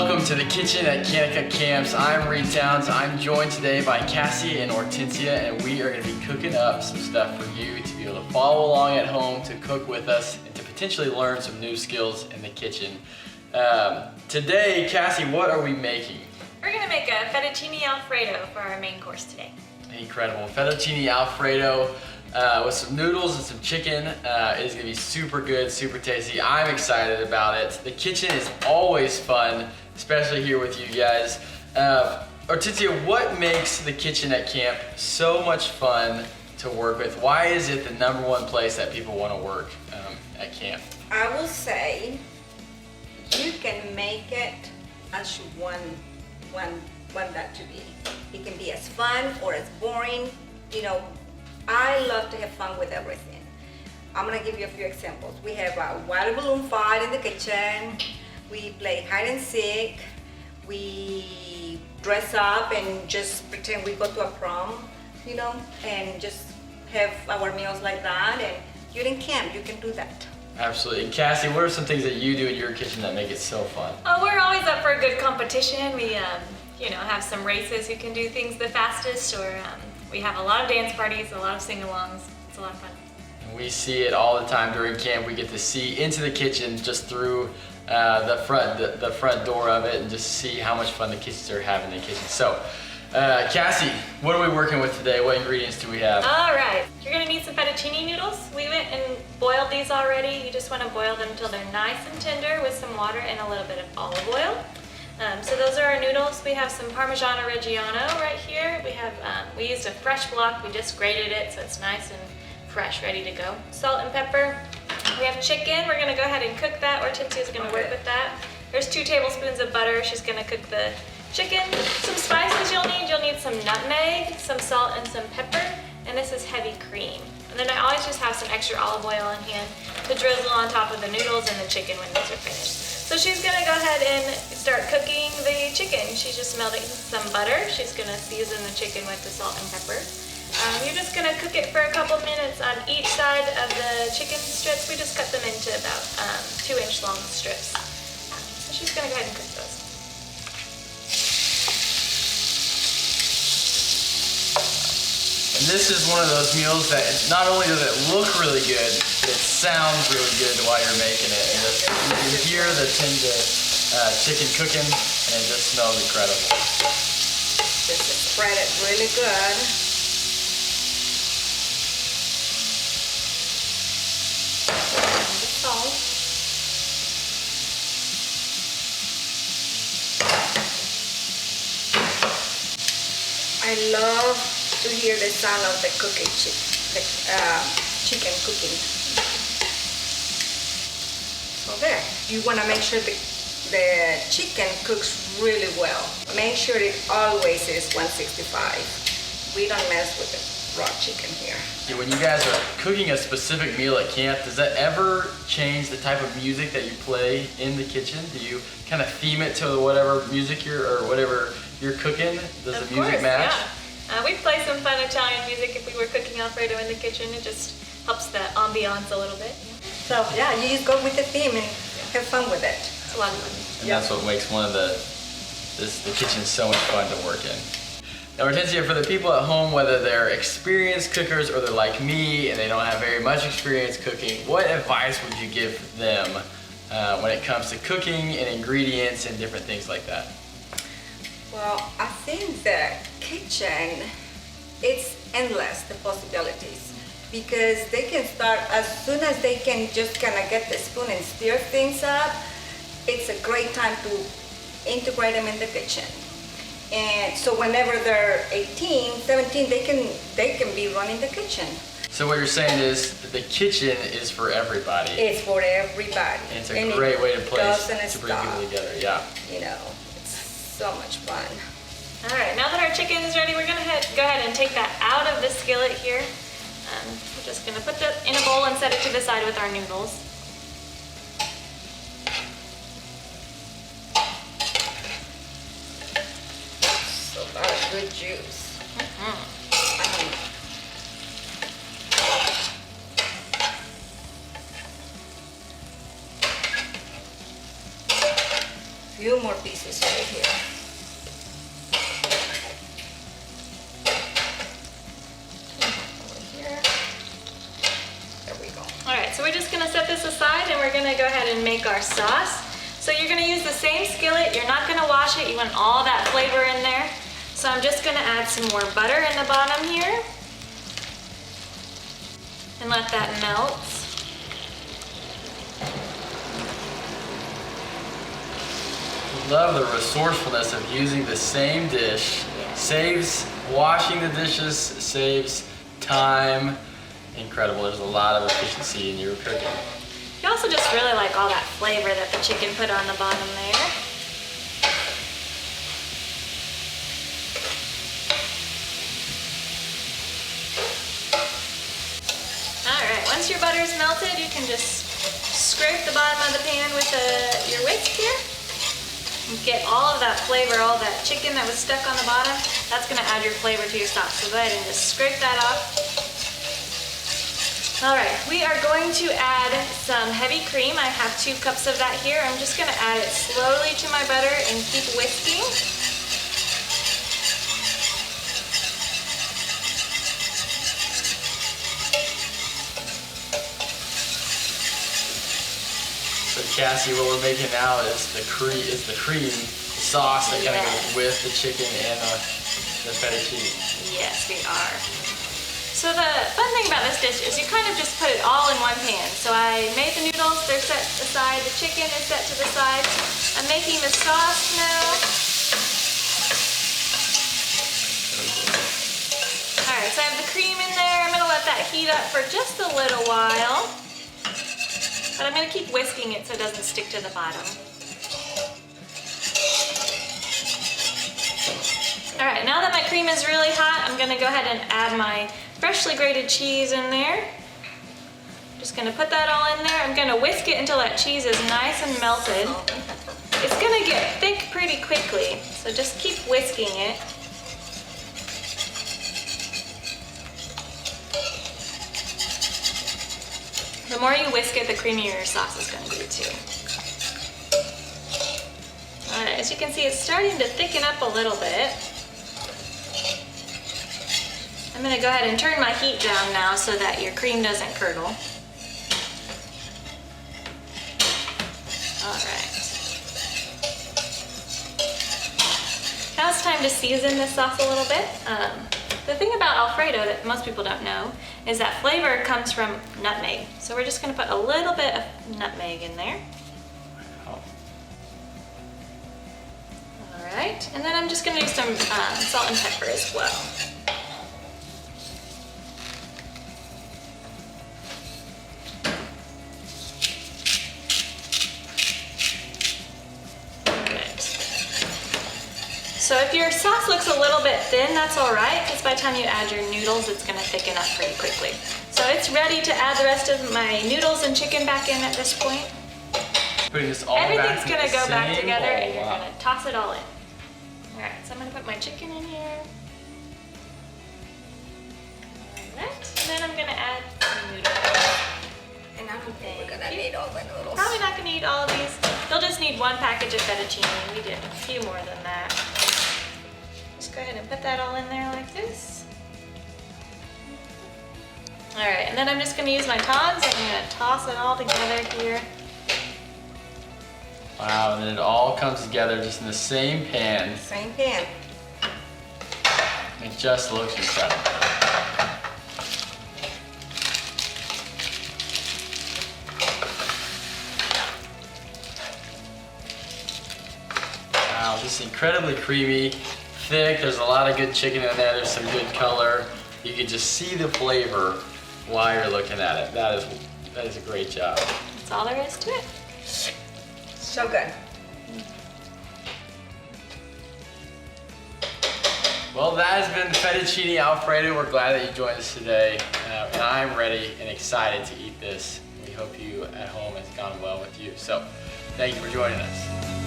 welcome to the kitchen at Kanakuk Camps. I'm Reed Towns. I'm joined today by Cassie and Hortensia, and we are going to be cooking up some stuff for you to be able to follow along at home, to cook with us, and to potentially learn some new skills in the kitchen. Today, Cassie, what are we making? We're going to make a Fettuccini Alfredo for our main course today. Incredible. Fettuccini Alfredo with some noodles and some chicken. It is going to be super good, super tasty. I'm excited about it. The kitchen is always fun, especially here with you guys. Hortensia, what makes the kitchen at camp so much fun to work with? Why is it the #1 place that people want to work at camp? I will say you can make it as you want that to be. It can be as fun or as boring. You know, I love to have fun with everything. I'm gonna give you a few examples. We have a water balloon fight in the kitchen. We play hide and seek. We dress up and just pretend we go to a prom, you know, and just have our meals like that. And you're in camp, you can do that. Absolutely. And Cassie, what are some things that you do in your kitchen that make it so fun? Oh, we're always up for a good competition. We, you know, have some races who can do things the fastest, or we have a lot of dance parties, a lot of sing-alongs. It's a lot of fun. And we see it all the time during camp. We get to see into the kitchen just through the front door of it, and just see how much fun the kids are having in the kitchen. So, Cassie, what are we working with today? What ingredients do we have? All right, you're gonna need some fettuccine noodles. We went and boiled these already. You just wanna boil them until they're nice and tender with some water and a little bit of olive oil. So those are our noodles. We have some Parmigiano-REGGIAno right here. We have, we used a fresh block. We just grated it so it's nice and fresh, ready to go. Salt and pepper. We have chicken. We're gonna go ahead and cook that. Hortensia's gonna work with that. There's 2 tablespoons of butter. She's gonna cook the chicken. Some spices you'll need some nutmeg, some salt, and some pepper. And this is heavy cream. And then I always just have some extra olive oil on hand to drizzle on top of the noodles and the chicken when those are finished. So she's gonna go ahead and start cooking the chicken. She's just melting some butter. She's gonna season the chicken with the salt and pepper. You're just gonna cook it for a couple minutes on each side of the chicken strips. We just cut them into about 2-inch long strips. So she's gonna go ahead and cook those. And this is one of those meals that not only does it look really good, but it sounds really good while you're making it. And just, you can hear the tender chicken cooking, and it just smells incredible. Just spread it really good. And the salt. I love to hear the sound of the cooking chicken cooking. So there, you want to make sure the chicken cooks really well. Make sure it always is 165. We don't mess with the raw chicken here. Yeah, when you guys are cooking a specific meal at camp, does that ever change the type of music that you play in the kitchen? Do you kind of theme it to whatever music whatever you're cooking? Does the music match? Yeah. We play some fun Italian music if we were cooking Alfredo in the kitchen. It just helps the ambiance a little bit. So yeah, you just go with the theme and have fun with it. It's a lot of fun. And that's what makes the kitchen so much fun to work in. Now, Hortensia, for the people at home, whether they're experienced cookers or they're like me and they don't have very much experience cooking, what advice would you give them when it comes to cooking and ingredients and different things like that? Well, I think the kitchen, it's endless, the possibilities, because they can start as soon as they can just kind of get the spoon and stir things up. It's a great time to integrate them in the kitchen. And so whenever they're 18, 17, they can be running the kitchen. So what you're saying is that the kitchen is for everybody. It's for everybody. And it's a great way to bring people together, yeah. You know, it's so much fun. All right, now that our chicken is ready, we're gonna go ahead and take that out of the skillet here. We're just gonna put that in a bowl and set it to the side with our noodles. So a lot of good juice. few more pieces right here. Over here. There we go. All right, so we're just gonna set this aside and we're gonna go ahead and make our sauce. So you're gonna use the same skillet, you're not gonna wash it, you want all that flavor in there. So I'm just gonna add some more butter in the bottom here and let that melt. Love the resourcefulness of using the same dish. Yeah. Saves washing the dishes, saves time. Incredible, there's a lot of efficiency in your cooking. You also just really like all that flavor that the chicken put on the bottom there. All right, once your butter is melted, you can just scrape the bottom of the pan with your whisk here. And get all of that flavor, all that chicken that was stuck on the bottom. That's gonna add your flavor to your sauce. So go ahead and just scrape that off. All right, we are going to add some heavy cream. I have 2 cups of that here. I'm just gonna add it slowly to my butter and keep whisking. So Cassie, what we're making now is the cream sauce that kind of goes with the chicken and the fettuccine. Yes, we are. So the fun thing about this dish is you kind of just put it all in one pan. So I made the noodles, they're set aside, the chicken is set to the side. I'm making the sauce now. All right, so I have the cream in there. I'm gonna let that heat up for just a little while. But I'm gonna keep whisking it so it doesn't stick to the bottom. All right, now that my cream is really hot, I'm gonna go ahead and add my freshly grated cheese in there. Just gonna put that all in there. I'm gonna whisk it until that cheese is nice and melted. It's gonna get thick pretty quickly, so just keep whisking it. The more you whisk it, the creamier your sauce is gonna be too. All right, as you can see, it's starting to thicken up a little bit. I'm gonna go ahead and turn my heat down now so that your cream doesn't curdle. All right. Now it's time to season this sauce a little bit. The thing about Alfredo that most people don't know is that flavor comes from nutmeg. So we're just gonna put a little bit of nutmeg in there. Oh. All right, and then I'm just gonna do some salt and pepper as well. So if your sauce looks a little bit thin, that's all right, because by the time you add your noodles, it's gonna thicken up pretty quickly. So it's ready to add the rest of my noodles and chicken back in at this point. Putting this all Everything's back gonna go back same together bowl. and you're Wow. gonna toss it all in. All right, so I'm gonna put my chicken in here. All right, and then I'm gonna add some noodles. And I don't think we're gonna Thank you. need all the noodles. Probably not gonna eat all of these. You'll just need 1 package of fettuccine. We did a few more than that. Just go ahead and put that all in there like this. All right, and then I'm just gonna use my tongs and I'm gonna toss it all together here. Wow, and then it all comes together just in the same pan. Same pan. It just looks incredible. Wow, just incredibly creamy, thick. There's a lot of good chicken in there. There's some good color. You can just see the flavor while you're looking at it. That is a great job. That's all there is to it. So good. Well, that has been Fettuccini Alfredo. We're glad that you joined us today. And I'm ready and excited to eat this. We hope you at home has gone well with you. So, thank you for joining us.